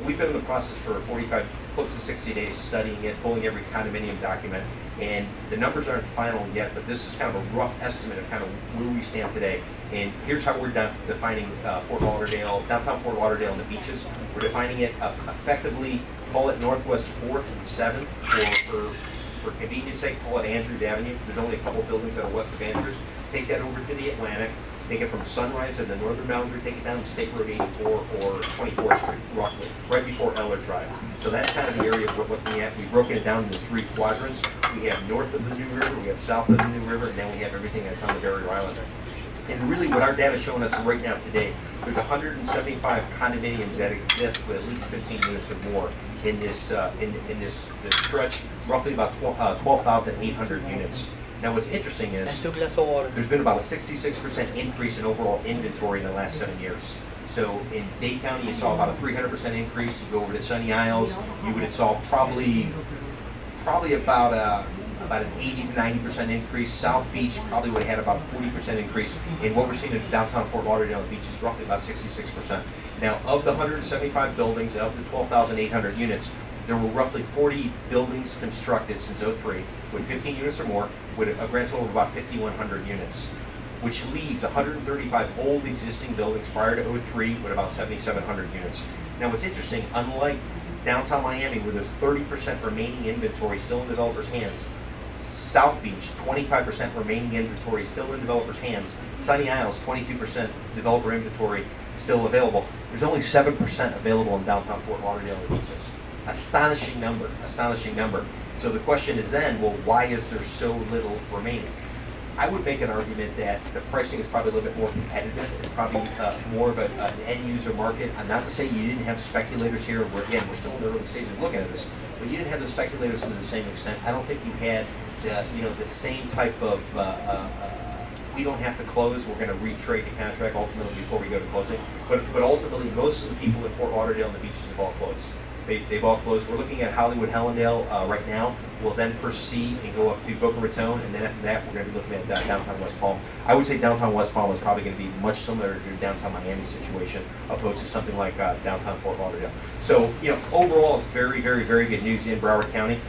We've been in the process for 45, close to 60 days studying it, pulling every condominium document, and the numbers aren't final yet, but this is kind of a rough estimate of kind of where we stand today. And here's how we're defining Fort Lauderdale, downtown Fort Lauderdale and the beaches. We're defining it effectively, call it Northwest 4th and 7th, for convenience sake, call it Andrews Avenue. There's only a couple buildings that are west of Andrews. Take that over to the Atlantic. Take it from Sunrise at the northern boundary, take it down to State Road 84 or 24th Street, roughly, right before Eller Drive. So that's kind of the area we're looking at. We've broken it down into 3 quadrants. We have north of the New River, we have south of the New River, and then we have everything that's on the Barrier Island. And really what our data is showing us right now today, there's 175 condominiums that exist with at least 15 units or more in this this stretch, roughly about 12,800 units. Now what's interesting is there's been about a 66% increase in overall inventory in the last 7 years. So in Dade County you saw about a 300% increase. You go over to Sunny Isles, you would have saw probably about an 80 to 90% increase. South Beach probably would have had about a 40% increase. And what we're seeing in downtown Fort Lauderdale Beach is roughly about 66%. Now of the 175 buildings, of the 12,800 units, there were roughly 40 buildings constructed since '03 with 15 units or more, with a grand total of about 5,100 units, which leaves 135 old existing buildings prior to '03 with about 7,700 units. Now what's interesting, unlike downtown Miami where there's 30% remaining inventory still in developers' hands, South Beach, 25% remaining inventory still in developers' hands, Sunny Isles, 22% developer inventory still available. There's only 7% available in downtown Fort Lauderdale and the beaches. Astonishing number, astonishing number. So the question is then, well, why is there so little remaining? I would make an argument that the pricing is probably a little bit more competitive. It's probably more of an end user market. I'm not to say you didn't have speculators here. We're still in the early stages of looking at this, but you didn't have the speculators to the same extent. I don't think you had the same type of we don't have to close, we're going to retrade the contract ultimately before we go to closing. But ultimately, most of the people in Fort Lauderdale and the beaches have all closed. They've all closed. We're looking at Hollywood Hellendale right now. We'll then proceed and go up to Boca Raton, and then after that, we're going to be looking at downtown West Palm. I would say downtown West Palm is probably going to be much similar to your downtown Miami situation, opposed to something like downtown Fort Lauderdale. So, overall, it's very, very, very good news in Broward County.